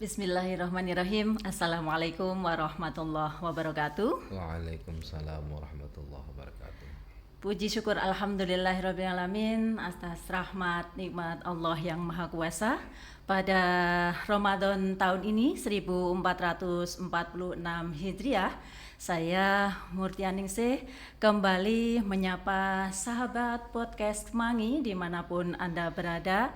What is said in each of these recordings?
Bismillahirrahmanirrahim. Assalamualaikum warahmatullahi wabarakatuh. Waalaikumsalam warahmatullahi wabarakatuh. Puji syukur alhamdulillahirrabbilalamin atas rahmat nikmat Allah yang Maha Kuasa. Pada Ramadan tahun ini 1446 Hijriah, saya Murtianingsih kembali menyapa sahabat podcast Kemangi dimanapun Anda berada.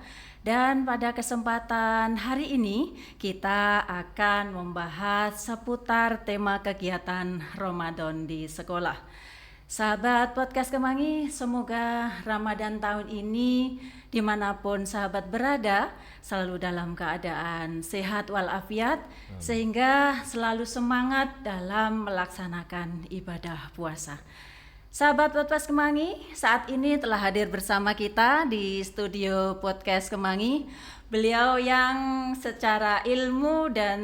Dan pada kesempatan hari ini kita akan membahas seputar tema kegiatan Ramadan di sekolah. Sahabat podcast Kemangi, semoga Ramadan tahun ini dimanapun sahabat berada selalu dalam keadaan sehat walafiat, sehingga selalu semangat dalam melaksanakan ibadah puasa. Sahabat podcast Kemangi, saat ini telah hadir bersama kita di studio podcast Kemangi beliau yang secara ilmu dan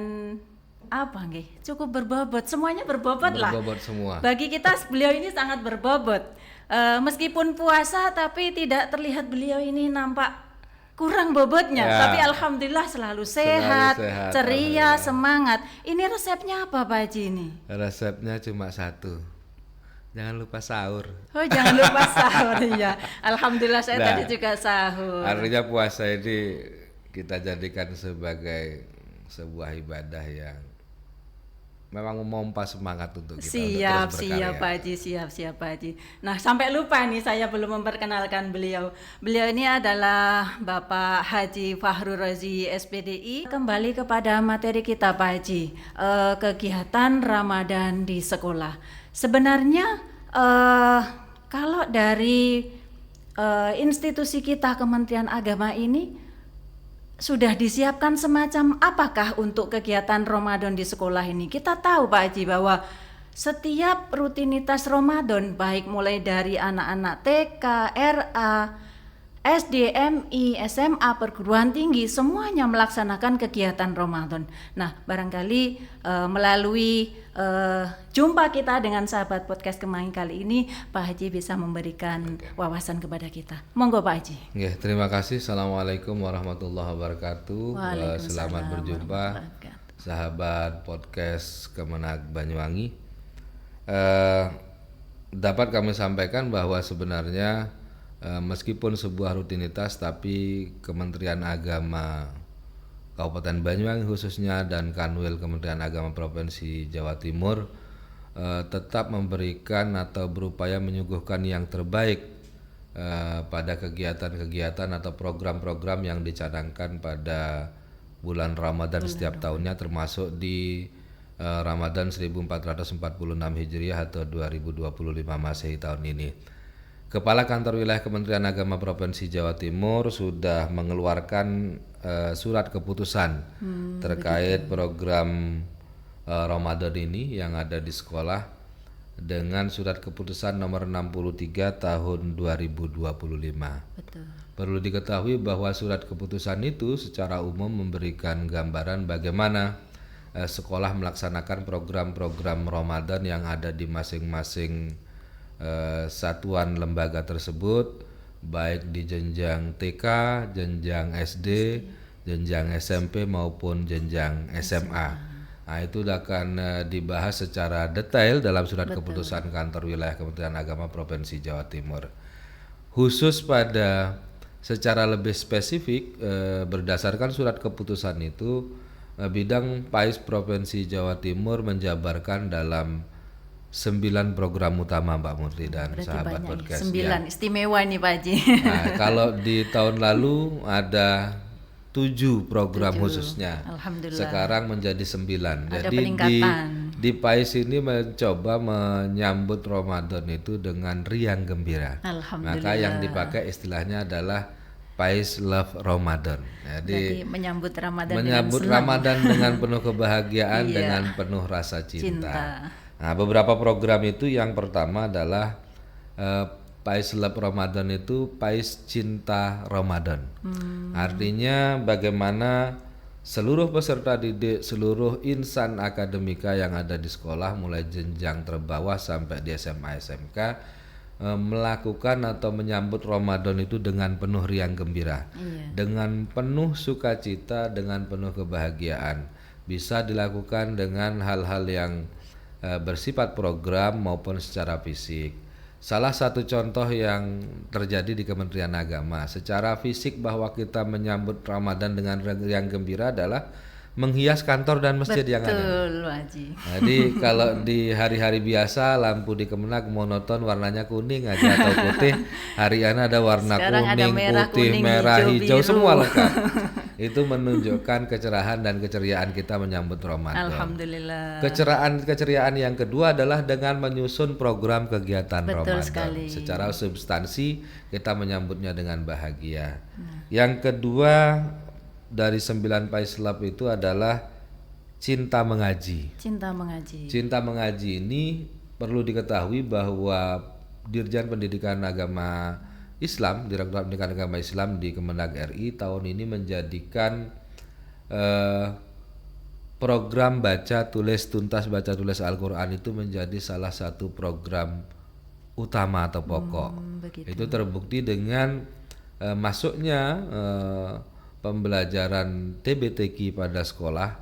cukup berbobot, semuanya berbobot lah. Berbobot semua. Bagi kita beliau ini sangat berbobot. Meskipun puasa tapi tidak terlihat beliau ini nampak kurang bobotnya, tapi alhamdulillah selalu sehat, ceria, semangat. Ini resepnya apa Pak Haji ini? Resepnya cuma satu. Jangan lupa sahur. Oh, jangan lupa sahur ya. Alhamdulillah saya tadi juga sahur. Artinya puasa ini kita jadikan sebagai sebuah ibadah yang memang memompa semangat untuk kita Siap, untuk terus berkarya. siap Pak Haji, siap Pak Haji. Nah, sampai lupa nih saya belum memperkenalkan beliau. Beliau ini adalah Bapak Haji Fahrul Razi SPDI. Kembali kepada materi kita Pak Haji, kegiatan Ramadan di sekolah. Sebenarnya kalau dari institusi kita Kementerian Agama ini sudah disiapkan semacam apakah untuk kegiatan Ramadan di sekolah ini? Kita tahu Pak Haji bahwa setiap rutinitas Ramadan baik mulai dari anak-anak TK, RA, SD, MI, SMA, perguruan tinggi semuanya melaksanakan kegiatan Ramadan. Nah, barangkali melalui jumpa kita dengan sahabat podcast Kemangi kali ini, Pak Haji bisa memberikan wawasan kepada kita. Monggo Pak Haji. Terima kasih. Assalamualaikum warahmatullahi wabarakatuh. Selamat berjumpa sahabat podcast Kemenag Banyuwangi. Dapat kami sampaikan bahwa sebenarnya meskipun sebuah rutinitas, tapi Kementerian Agama Kabupaten Banyuwangi khususnya dan Kanwil Kementerian Agama Provinsi Jawa Timur tetap memberikan atau berupaya menyuguhkan yang terbaik pada kegiatan-kegiatan atau program-program yang dicanangkan pada bulan Ramadan setiap tahunnya, termasuk di Ramadan 1446 Hijriah atau 2025 Masehi tahun ini. Kepala Kantor Wilayah Kementerian Agama Provinsi Jawa Timur sudah mengeluarkan surat keputusan terkait program Ramadan ini yang ada di sekolah dengan surat keputusan nomor 63 tahun 2025. Betul. Perlu diketahui bahwa surat keputusan itu secara umum memberikan gambaran bagaimana sekolah melaksanakan program-program Ramadan yang ada di masing-masing satuan lembaga tersebut, baik di jenjang TK, jenjang SD, jenjang SMP maupun jenjang SMA. Nah, itu akan dibahas secara detail dalam surat keputusan Kantor Wilayah Kementerian Agama Provinsi Jawa Timur. Khusus pada secara lebih spesifik berdasarkan surat keputusan itu, bidang PAIS Provinsi Jawa Timur menjabarkan dalam 9 program utama Mbak Murti dan Berarti sahabat banyak podcast. 9 istimewa ini Pak Haji. Nah, kalau di tahun lalu ada 7 program khususnya. Alhamdulillah. Sekarang menjadi 9. Ada Jadi peningkatan. di PAIS ini mencoba menyambut Ramadan itu dengan riang gembira. Alhamdulillah. Maka yang dipakai istilahnya adalah PAIS Love Ramadan. Jadi menyambut Ramadan Ramadan dengan penuh kebahagiaan, dengan penuh rasa cinta. Nah, beberapa program itu yang pertama adalah PAIS Love Ramadan itu PAIS Cinta Ramadan. Artinya bagaimana seluruh peserta didik, seluruh insan akademika yang ada di sekolah mulai jenjang terbawah sampai di SMA SMK melakukan atau menyambut Ramadan itu dengan penuh riang gembira, dengan penuh sukacita, dengan penuh kebahagiaan. Bisa dilakukan dengan hal-hal yang bersifat program maupun secara fisik. Salah satu contoh yang terjadi di Kementerian Agama secara fisik bahwa kita menyambut Ramadan dengan riang gembira adalah menghias kantor dan masjid yang ada. Betul, Haji. Jadi kalau di hari-hari biasa lampu di Kemenag monoton warnanya kuning aja atau putih, hari ini ada warna Sekarang ada kuning, merah, putih, kuning, merah, hijau biru. semua lengkap. Itu menunjukkan kecerahan dan keceriaan kita menyambut Ramadan. Alhamdulillah. Keceriaan yang kedua adalah dengan menyusun program kegiatan Betul Ramadan. sekali. Secara substansi kita menyambutnya dengan bahagia. Yang kedua dari 9 Paislab itu adalah cinta mengaji. Cinta mengaji. Cinta mengaji ini perlu diketahui bahwa Dirjen Pendidikan Agama Islam, Direktorat Pendidikan Agama Islam di Kemenag RI tahun ini menjadikan program baca tulis tuntas baca tulis Al-Quran itu menjadi salah satu program utama atau pokok. Itu terbukti dengan masuknya pembelajaran TBTQ pada sekolah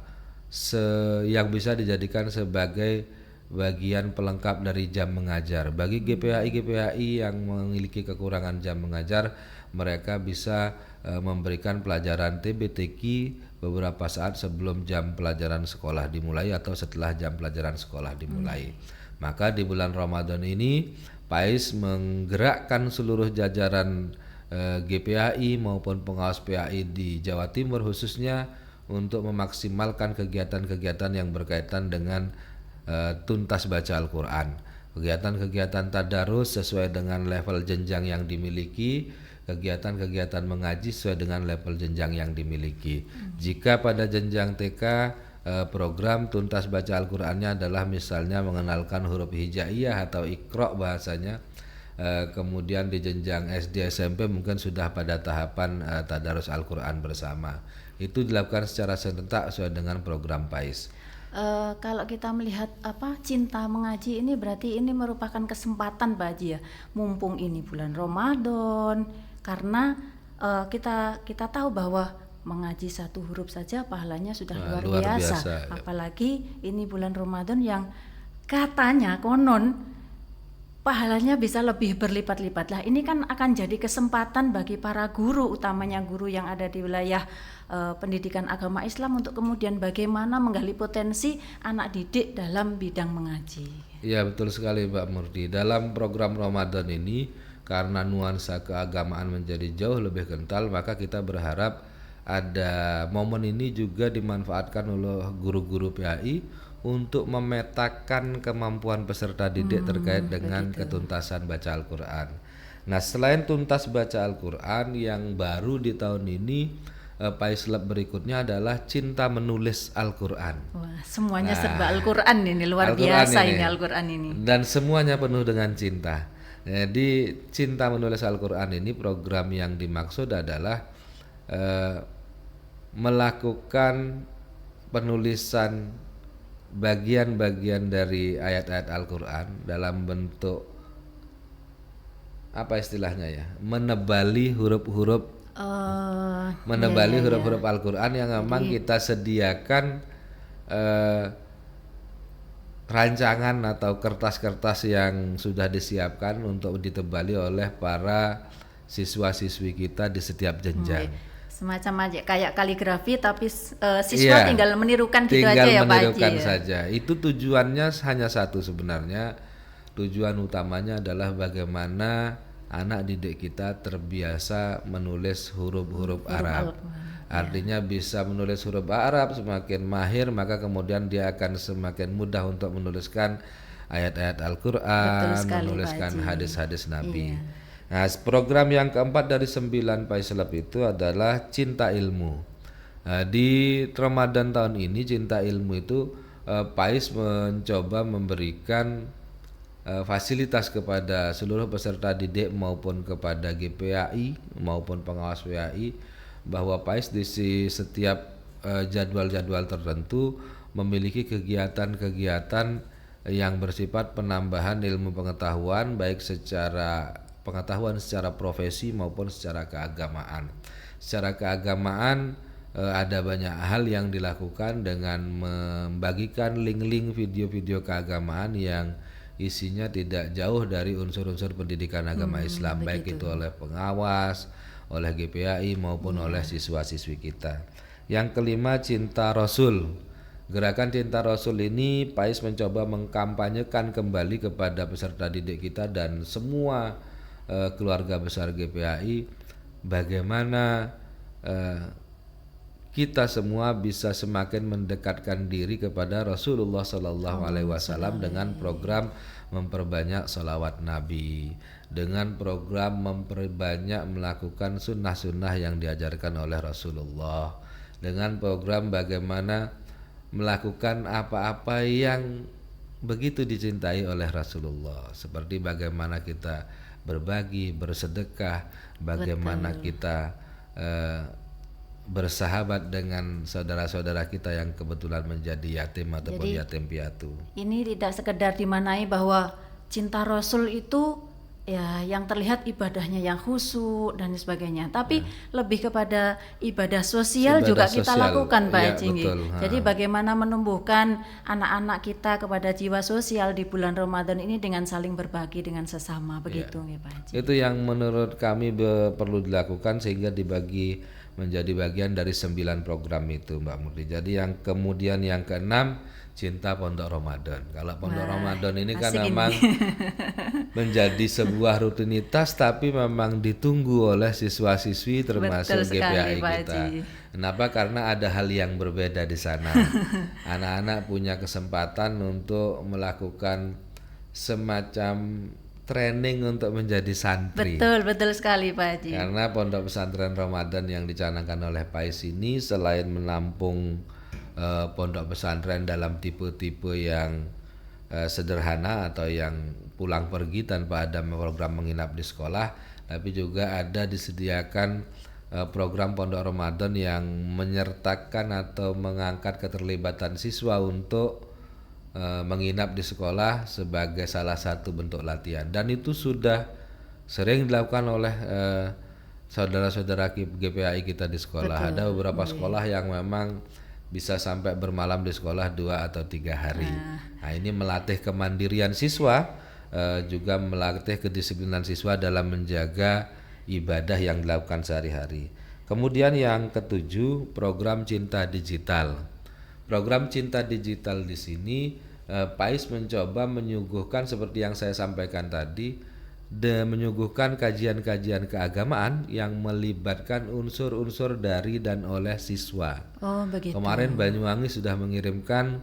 yang bisa dijadikan sebagai bagian pelengkap dari jam mengajar. Bagi GPAI yang memiliki kekurangan jam mengajar, mereka bisa memberikan pelajaran TBTQ beberapa saat sebelum jam pelajaran sekolah dimulai atau setelah jam pelajaran sekolah dimulai. Maka di bulan Ramadan ini PAIS menggerakkan seluruh jajaran GPAI maupun pengawas PAI di Jawa Timur khususnya untuk memaksimalkan kegiatan-kegiatan yang berkaitan dengan tuntas baca Al-Quran. Kegiatan-kegiatan tadarus sesuai dengan level jenjang yang dimiliki, kegiatan-kegiatan mengaji sesuai dengan level jenjang yang dimiliki. Jika pada jenjang TK program tuntas baca Al-Qurannya adalah misalnya mengenalkan huruf hijaiyah atau Iqra bahasanya, kemudian di jenjang SD SMP mungkin sudah pada tahapan tadarus Al-Quran bersama. Itu dilakukan secara serentak sesuai dengan program PAIS. Kalau kita melihat cinta mengaji ini berarti ini merupakan kesempatan Pak Haji ya, mumpung ini bulan Ramadan, karena kita tahu bahwa mengaji satu huruf saja pahalanya sudah luar biasa. Apalagi ini bulan Ramadan yang katanya konon pahalanya bisa lebih berlipat-lipat. Lah ini kan akan jadi kesempatan bagi para guru, utamanya guru yang ada di wilayah pendidikan agama Islam untuk kemudian bagaimana menggali potensi anak didik dalam bidang mengaji. Iya betul sekali Mbak Murti. Dalam program Ramadan ini karena nuansa keagamaan menjadi jauh lebih kental, maka kita berharap ada momen ini juga dimanfaatkan oleh guru-guru PAI untuk memetakan kemampuan peserta didik terkait dengan ketuntasan baca Al-Quran. Nah selain tuntas baca Al-Quran, yang baru di tahun ini Paislab berikutnya adalah cinta menulis Al-Quran. Wah, semuanya serba Al-Quran ini, luar biasa ini Al-Quran ini. Dan semuanya penuh dengan cinta. Jadi cinta menulis Al-Quran ini program yang dimaksud adalah melakukan penulisan bagian-bagian dari ayat-ayat Al-Quran dalam bentuk apa istilahnya ya, menebali huruf-huruf huruf-huruf Al-Quran yang memang kita sediakan rancangan atau kertas-kertas yang sudah disiapkan untuk ditebali oleh para siswa-siswi kita di setiap jenjang. Semacam aja kayak kaligrafi tapi siswa tinggal menirukan gitu aja ya Pak Haji. Tinggal menirukan saja. Itu tujuannya hanya satu sebenarnya. Tujuan utamanya adalah bagaimana anak didik kita terbiasa menulis huruf-huruf Arab. Artinya bisa menulis huruf Arab, semakin mahir maka kemudian dia akan semakin mudah untuk menuliskan ayat-ayat Al-Quran, menuliskan hadis-hadis Nabi. Nah, program yang keempat dari 9 Paislab itu adalah cinta ilmu. Di Ramadan tahun ini cinta ilmu itu PAIS mencoba memberikan fasilitas kepada seluruh peserta didik maupun kepada GPAI maupun pengawas PAI bahwa PAIS di setiap jadwal-jadwal tertentu memiliki kegiatan-kegiatan yang bersifat penambahan ilmu pengetahuan baik secara pengetahuan secara profesi maupun secara keagamaan. Secara keagamaan ada banyak hal yang dilakukan dengan membagikan link-link video-video keagamaan yang isinya tidak jauh dari unsur-unsur pendidikan agama Islam, baik itu oleh pengawas, oleh GPAI maupun oleh siswa-siswi kita. Yang kelima, cinta Rasul. Gerakan Cinta Rasul ini PAIS mencoba mengkampanyekan kembali kepada peserta didik kita dan semua keluarga besar GPAI bagaimana kita semua bisa semakin mendekatkan diri kepada Rasulullah Sallallahu Alaihi Wasallam dengan program memperbanyak salawat Nabi, dengan program memperbanyak melakukan sunnah-sunnah yang diajarkan oleh Rasulullah, dengan program bagaimana melakukan apa-apa yang begitu dicintai oleh Rasulullah, seperti bagaimana kita berbagi, bersedekah, bagaimana kita bersahabat dengan saudara-saudara kita yang kebetulan menjadi yatim ataupun yatim piatu. Ini tidak sekedar dimanai bahwa cinta Rasul itu ya yang terlihat ibadahnya yang khusyuk dan sebagainya, tapi lebih kepada ibadah sosial juga kita lakukan Pak Haji. Jadi bagaimana menumbuhkan anak-anak kita kepada jiwa sosial di bulan Ramadan ini dengan saling berbagi dengan sesama, begitu ya Pak Haji. Itu yang menurut kami perlu dilakukan sehingga dibagi menjadi bagian dari 9 program itu Mbak Murti. Jadi yang kemudian yang keenam, cinta Pondok Ramadan. Kalau Pondok Ramadan ini kan memang menjadi sebuah rutinitas tapi memang ditunggu oleh siswa-siswi termasuk GPAI kita. Kenapa? Karena ada hal yang berbeda di sana. Anak-anak punya kesempatan untuk melakukan semacam training untuk menjadi santri. Betul sekali Pak Haji. Karena Pondok Pesantren Ramadan yang dicanangkan oleh PAIS ini selain menampung pondok pesantren dalam tipe-tipe yang sederhana atau yang pulang pergi tanpa ada program menginap di sekolah, tapi juga ada disediakan program Pondok Ramadan yang menyertakan atau mengangkat keterlibatan siswa untuk menginap di sekolah sebagai salah satu bentuk latihan, dan itu sudah sering dilakukan oleh saudara-saudara GPAI kita di sekolah. Ada beberapa sekolah yang memang bisa sampai bermalam di sekolah 2 atau 3 hari. Nah, ini melatih kemandirian siswa, juga melatih kedisiplinan siswa dalam menjaga ibadah yang dilakukan sehari-hari. Kemudian yang ketujuh, program Cinta Digital. Program Cinta Digital di sini PAIS mencoba menyuguhkan seperti yang saya sampaikan tadi, menyuguhkan kajian-kajian keagamaan yang melibatkan unsur-unsur dari dan oleh siswa. Oh, begitu. Kemarin Banyuwangi sudah mengirimkan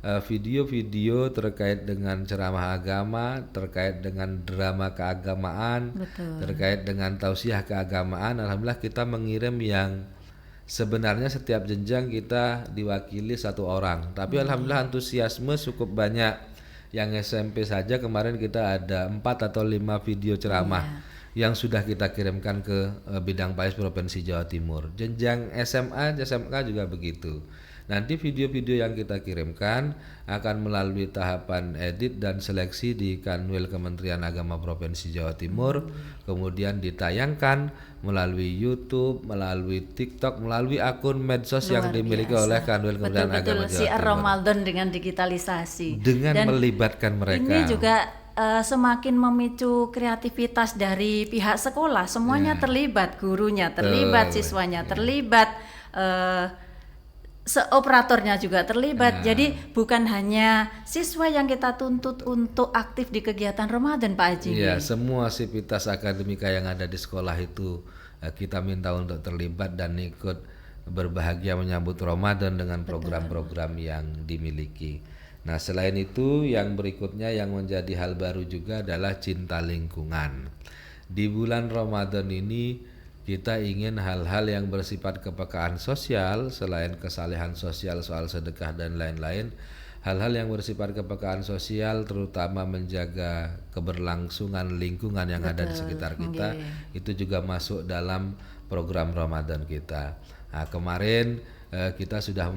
video-video terkait dengan ceramah agama, terkait dengan drama keagamaan, terkait dengan tausiah keagamaan. Alhamdulillah kita mengirim yang sebenarnya setiap jenjang kita diwakili 1 orang, tapi alhamdulillah antusiasme cukup banyak. Yang SMP saja kemarin kita ada 4 atau 5 video ceramah yang sudah kita kirimkan ke bidang PAIS Provinsi Jawa Timur. Jenjang SMA, SMK juga begitu. Nanti video-video yang kita kirimkan akan melalui tahapan edit dan seleksi di Kanwil Kementerian Agama Provinsi Jawa Timur, kemudian ditayangkan melalui YouTube, melalui TikTok, melalui akun medsos yang dimiliki oleh Kanwil Kementerian Agama Jawa Timur. Siar Ramadan dengan digitalisasi. Dengan dan melibatkan mereka. Ini juga semakin memicu kreativitas dari pihak sekolah. Semuanya terlibat, gurunya terlibat, siswanya terlibat, operatornya juga terlibat. Jadi bukan hanya siswa yang kita tuntut untuk aktif di kegiatan Ramadan Pak Haji. Iya, semua sivitas akademika yang ada di sekolah itu kita minta untuk terlibat dan ikut berbahagia menyambut Ramadan dengan program-program yang dimiliki. Nah, selain itu yang berikutnya yang menjadi hal baru juga adalah cinta lingkungan. Di bulan Ramadan ini kita ingin hal-hal yang bersifat kepekaan sosial, selain kesalehan sosial soal sedekah dan lain-lain, hal-hal yang bersifat kepekaan sosial terutama menjaga keberlangsungan lingkungan yang ada di sekitar kita, itu juga masuk dalam program Ramadan kita. Nah, kemarin kita sudah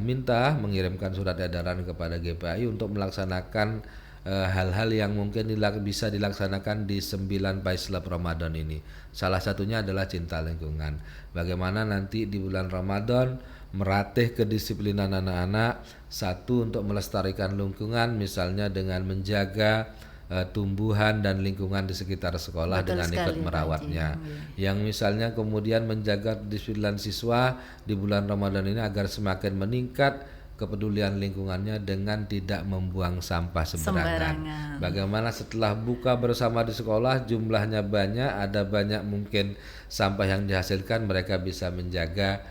mengirimkan surat edaran kepada GPAI untuk melaksanakan hal-hal yang mungkin bisa dilaksanakan di 9 Paislab Ramadan ini. Salah satunya adalah cinta lingkungan. Bagaimana nanti di bulan Ramadan meratih kedisiplinan anak-anak, satu untuk melestarikan lingkungan misalnya dengan menjaga tumbuhan dan lingkungan di sekitar sekolah. Betul dengan ikut merawatnya. Yang misalnya kemudian menjaga disiplin siswa di bulan Ramadan ini agar semakin meningkat kepedulian lingkungannya dengan tidak membuang sampah sembarangan. Bagaimana setelah buka bersama di sekolah jumlahnya banyak, ada banyak mungkin sampah yang dihasilkan, mereka bisa menjaga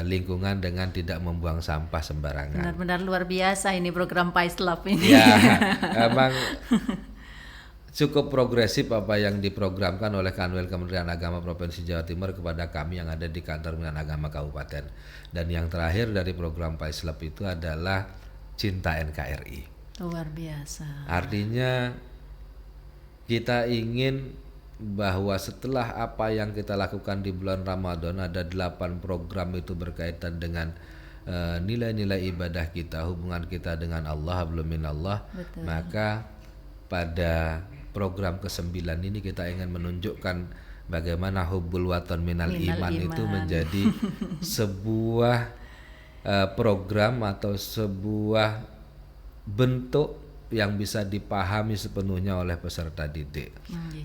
lingkungan dengan tidak membuang sampah sembarangan. Benar-benar luar biasa ini program Paislab ini. Ya, emang cukup progresif apa yang diprogramkan oleh Kanwil Kementerian Agama Provinsi Jawa Timur kepada kami yang ada di Kantor Kementerian Agama Kabupaten. Dan yang terakhir dari program Paislab itu adalah Cinta NKRI. Luar biasa. Artinya kita ingin bahwa setelah apa yang kita lakukan di bulan Ramadan, ada 8 program itu berkaitan dengan nilai-nilai ibadah kita, hubungan kita dengan Allah, hablum minallah. Maka pada program ke-9 ini kita ingin menunjukkan bagaimana hubbul watan minal iman itu menjadi sebuah program atau sebuah bentuk yang bisa dipahami sepenuhnya oleh peserta didik.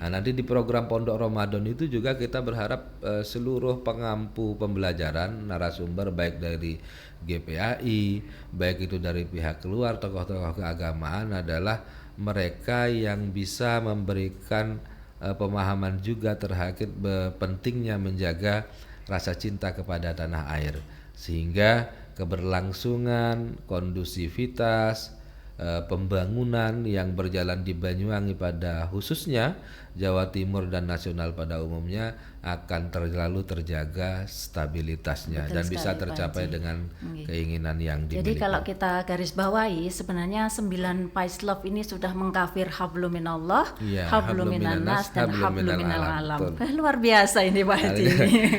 Nah, nanti di program Pondok Ramadan itu juga kita berharap seluruh pengampu pembelajaran, narasumber baik dari GPAI, baik itu dari pihak keluar, tokoh-tokoh keagamaan adalah mereka yang bisa memberikan pemahaman juga terkait pentingnya menjaga rasa cinta kepada tanah air, sehingga keberlangsungan, kondusivitas, pembangunan yang berjalan di Banyuwangi pada khususnya, Jawa Timur dan nasional pada umumnya akan selalu terjaga stabilitasnya. Betul, dan bisa tercapai dengan keinginan yang dimiliki. Jadi kalau kita garis bawahi, sebenarnya 9 Paislab ini sudah mengkafir hablum minallah, hablum minannas, dan hablum minal alam. Luar biasa ini Pak Haji.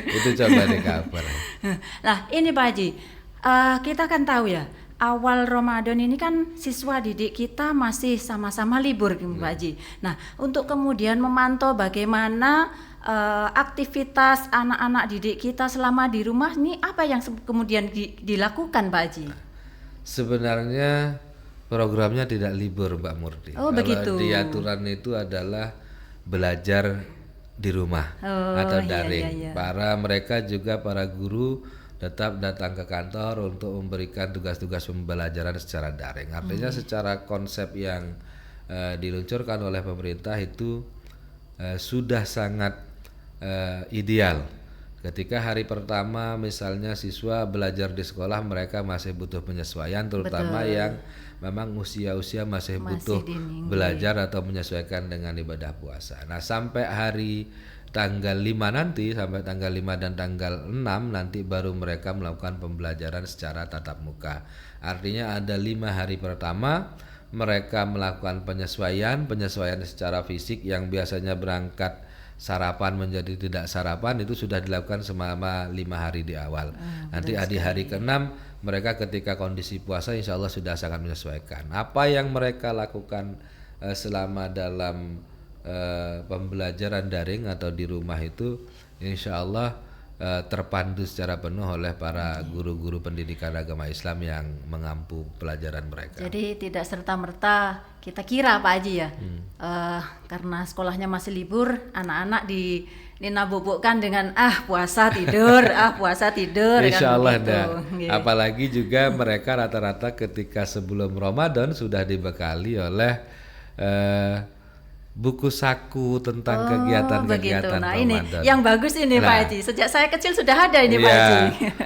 Itu coba di-cover. Nah ini Pak Haji, kita kan tahu ya, awal Ramadan ini kan siswa didik kita masih sama-sama libur Pak Haji. Nah, untuk kemudian memantau bagaimana aktivitas anak-anak didik kita selama di rumah ini, apa yang kemudian dilakukan Pak Haji? Sebenarnya programnya tidak libur Mbak Murti. Oh, begitu. Di aturan itu adalah belajar di rumah atau daring. Mereka juga para guru tetap datang ke kantor untuk memberikan tugas-tugas pembelajaran secara daring. Artinya secara konsep yang diluncurkan oleh pemerintah itu sudah sangat ideal. Ketika hari pertama misalnya siswa belajar di sekolah, mereka masih butuh penyesuaian, terutama yang memang usia-usia masih butuh belajar atau menyesuaikan dengan ibadah puasa. Nah, sampai hari tanggal 5 nanti, sampai tanggal 5 dan tanggal 6 nanti baru mereka melakukan pembelajaran secara tatap muka. Artinya ada 5 hari pertama mereka melakukan penyesuaian secara fisik, yang biasanya berangkat sarapan menjadi tidak sarapan itu sudah dilakukan selama 5 hari di awal. Nanti di hari ke-6 mereka ketika kondisi puasa insya Allah sudah sangat menyesuaikan. Apa yang mereka lakukan selama dalam pembelajaran daring atau di rumah itu insya Allah terpandu secara penuh oleh para guru-guru pendidikan agama Islam yang mengampu pelajaran mereka. Jadi tidak serta-merta kita kira Pak Haji ya, karena sekolahnya masih libur, anak-anak dinabobokkan dengan puasa tidur, puasa tidur. Insya Allah kan apalagi juga mereka rata-rata ketika sebelum Ramadan sudah dibekali oleh buku saku tentang kegiatan-kegiatan Nah, Ramadan. Ini yang bagus ini Pak Haji. Sejak saya kecil sudah ada ini Pak Haji.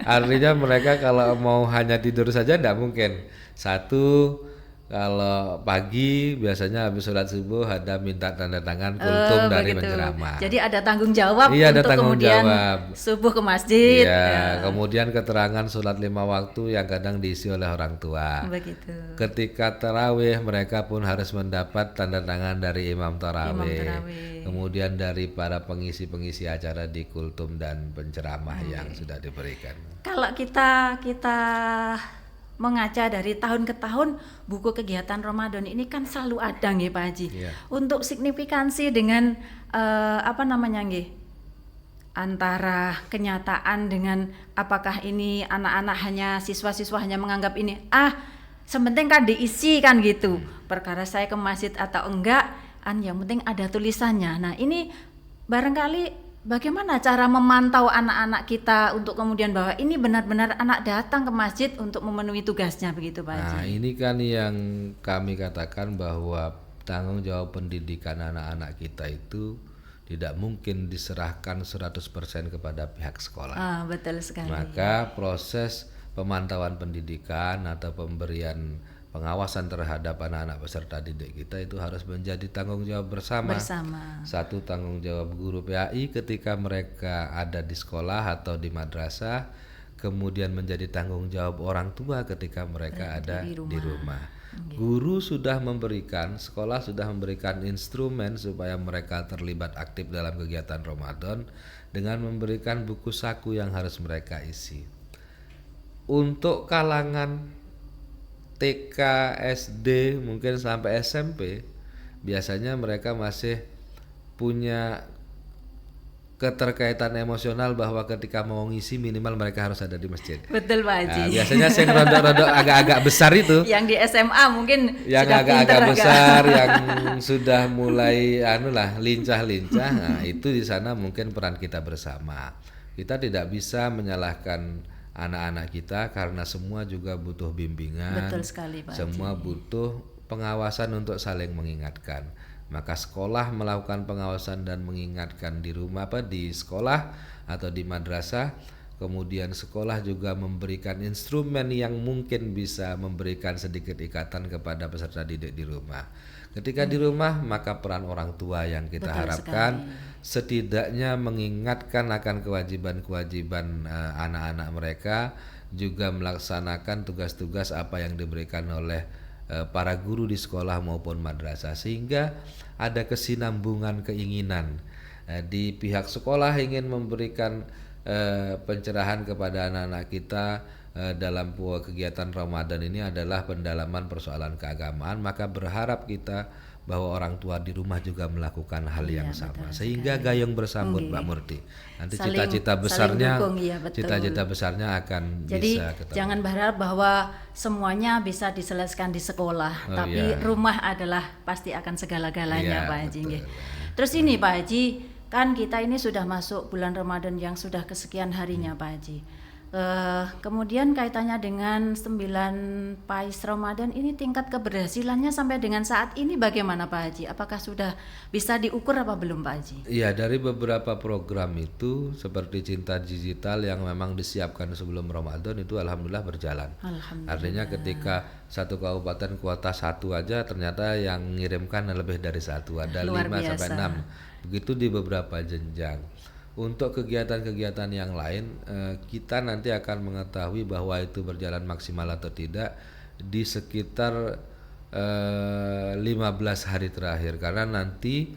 Artinya mereka kalau mau hanya tidur saja tidak mungkin. Satu, kalau pagi biasanya habis sholat subuh ada minta tanda tangan kultum dari penceramah. Jadi ada tanggung jawab untuk ada tanggung kemudian jawab. Subuh ke masjid. Kemudian keterangan sholat 5 waktu yang kadang diisi oleh orang tua. Begitu. Ketika tarawih mereka pun harus mendapat tanda tangan dari imam tarawih. Kemudian dari para pengisi-pengisi acara di kultum dan penceramah yang sudah diberikan. Kalau kita mengaca dari tahun ke tahun, buku kegiatan Ramadan ini kan selalu ada nggih Pak Haji. Iya. Untuk signifikansi dengan nggih, antara kenyataan dengan apakah ini anak-anak siswa-siswa hanya menganggap ini sementing kan diisi kan gitu. Perkara saya ke masjid atau enggak, yang penting ada tulisannya. Nah, ini barangkali bagaimana cara memantau anak-anak kita untuk kemudian bahwa ini benar-benar anak datang ke masjid untuk memenuhi tugasnya begitu Pak Haji. Nah, ini kan yang kami katakan bahwa tanggung jawab pendidikan anak-anak kita itu tidak mungkin diserahkan 100% kepada pihak sekolah. Betul sekali. Maka proses pemantauan pendidikan atau pemberian pengawasan terhadap anak-anak peserta didik kita itu harus menjadi tanggung jawab bersama. Satu, tanggung jawab guru PAI ketika mereka ada di sekolah atau di madrasah, kemudian menjadi tanggung jawab orang tua ketika mereka ada di rumah. Guru sudah memberikan, sekolah sudah memberikan instrumen supaya mereka terlibat aktif dalam kegiatan Ramadan dengan memberikan buku saku yang harus mereka isi. Untuk kalangan TK, SD, mungkin sampai SMP, biasanya mereka masih punya keterkaitan emosional bahwa ketika mau ngisi minimal mereka harus ada di masjid. Betul Pak Haji. Nah, biasanya yang rodok-rodok agak-agak besar itu, yang di SMA mungkin yang sudah agak-agak besar, yang sudah mulai lincah-lincah, nah itu di sana mungkin peran kita bersama. Kita tidak bisa menyalahkan anak-anak kita karena semua juga butuh bimbingan. Betul sekali Pak Semua Haji. butuh pengawasan untuk saling mengingatkan. Maka sekolah melakukan pengawasan dan mengingatkan di rumah, di sekolah atau di madrasah. Kemudian sekolah juga memberikan instrumen yang mungkin bisa memberikan sedikit ikatan kepada peserta didik di rumah. Ketika di rumah, maka peran orang tua yang kita harapkan setidaknya mengingatkan akan kewajiban-kewajiban anak-anak mereka, juga melaksanakan tugas-tugas apa yang diberikan oleh para guru di sekolah maupun madrasah, sehingga ada kesinambungan keinginan. Di pihak sekolah ingin memberikan pencerahan kepada anak-anak kita dalam kegiatan Ramadan ini adalah pendalaman persoalan keagamaan, maka berharap kita bahwa orang tua di rumah juga melakukan hal yang sama, sehingga gayung bersambut Mbak Murti. Nanti cita-cita besarnya, cita-cita besarnya akan jadi bisa ketemu. Jangan berharap bahwa semuanya bisa diselesaikan di sekolah, tapi rumah adalah pasti akan segala-galanya Pak Haji. Terus ini Pak Haji, kan kita ini sudah masuk bulan Ramadan yang sudah kesekian harinya Pak Haji. Kemudian kaitannya dengan 9 Pais Ramadan ini, tingkat keberhasilannya sampai dengan saat ini bagaimana Pak Haji? Apakah sudah bisa diukur apa belum Pak Haji? Iya, dari beberapa program itu seperti Cinta Digital yang memang disiapkan sebelum Ramadan itu alhamdulillah berjalan. Artinya ketika satu kabupaten kuota 1 aja ternyata yang mengirimkan lebih dari 1, ada 5 sampai 6. Begitu di beberapa jenjang. Untuk kegiatan-kegiatan yang lain, kita nanti akan mengetahui bahwa itu berjalan maksimal atau tidak di sekitar 15 hari terakhir, karena nanti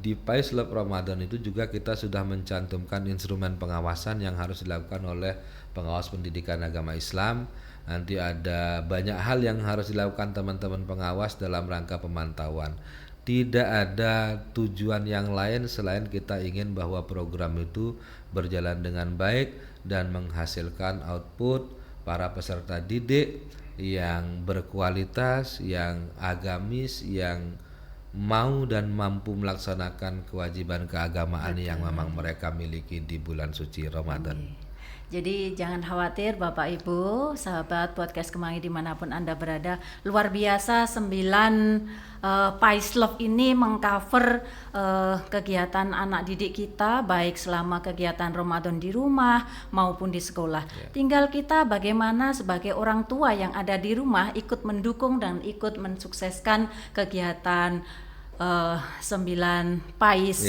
di Paislop Ramadan itu juga kita sudah mencantumkan instrumen pengawasan yang harus dilakukan oleh pengawas pendidikan agama Islam. Nanti ada banyak hal yang harus dilakukan teman-teman pengawas dalam rangka pemantauan. Tidak ada tujuan yang lain selain kita ingin bahwa program itu berjalan dengan baik dan menghasilkan output para peserta didik yang berkualitas, yang agamis, yang mau dan mampu melaksanakan kewajiban keagamaan yang memang mereka miliki di bulan suci Ramadan. Jadi jangan khawatir Bapak Ibu, sahabat podcast Kemangi dimanapun Anda berada, luar biasa 9 Paislov ini mengcover kegiatan anak didik kita, baik selama kegiatan Ramadan di rumah maupun di sekolah. Tinggal kita bagaimana sebagai orang tua yang ada di rumah ikut mendukung dan ikut mensukseskan kegiatan 9 Pais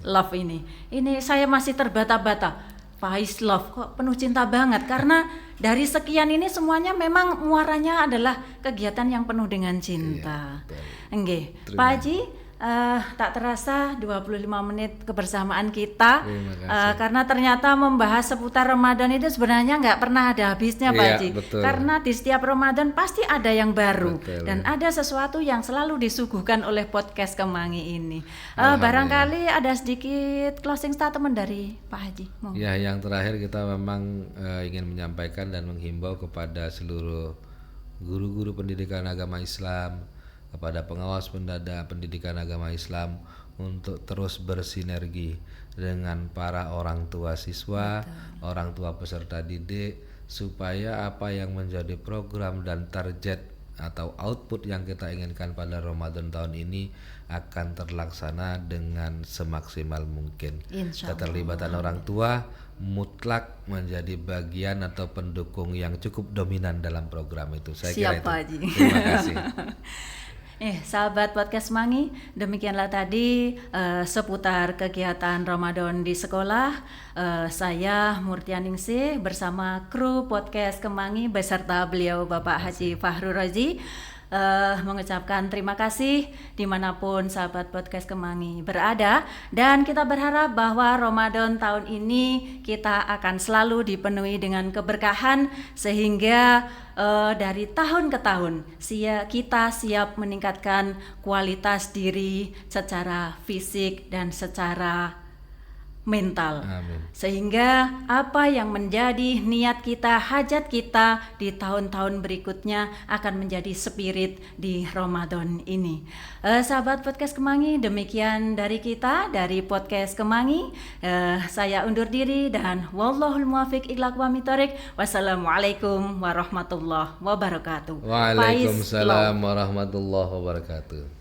Love ini. Ini saya masih terbata-bata. Pais Love kok penuh cinta banget, karena dari sekian ini semuanya memang muaranya adalah kegiatan yang penuh dengan cinta. Nggih, Pak Haji, Tak terasa 25 menit kebersamaan kita. Terima kasih. Karena ternyata membahas seputar Ramadan itu sebenarnya nggak pernah ada habisnya Pak Iya, Haji. betul. Karena di setiap Ramadan pasti ada yang baru. Betul. Dan ada sesuatu yang selalu disuguhkan oleh podcast Kemangi ini. Alhamdulillah. Barangkali ada sedikit closing statement dari Pak Haji. Monggo. Ya, yang terakhir kita memang ingin menyampaikan dan menghimbau kepada seluruh guru-guru pendidikan agama Islam, kepada pengawas pendidikan agama Islam untuk terus bersinergi dengan para orang tua siswa, orang tua peserta didik, supaya apa yang menjadi program dan target atau output yang kita inginkan pada Ramadan tahun ini akan terlaksana dengan semaksimal mungkin. Insya Allah. Keterlibatan orang tua mutlak menjadi bagian atau pendukung yang cukup dominan dalam program itu. Saya kira Siap, itu. Pak Haji. Terima kasih. Sahabat podcast Mangi, demikianlah tadi seputar kegiatan Ramadan di sekolah. Saya Murtianingsih bersama kru podcast Kemangi beserta beliau Bapak Haji Fahrur Razi mengucapkan terima kasih dimanapun sahabat podcast Kemangi berada, dan kita berharap bahwa Ramadan tahun ini kita akan selalu dipenuhi dengan keberkahan sehingga dari tahun ke tahun kita siap meningkatkan kualitas diri secara fisik dan secara mental. Amin. Sehingga apa yang menjadi niat kita, hajat kita di tahun-tahun berikutnya akan menjadi spirit di Ramadan ini. Sahabat podcast Kemangi, demikian dari kita dari podcast Kemangi. Saya undur diri dan wallahul muwaffiq ila aqwamit thoriq. Wassalamualaikum warahmatullahi wabarakatuh. Waalaikumsalam warahmatullahi wabarakatuh.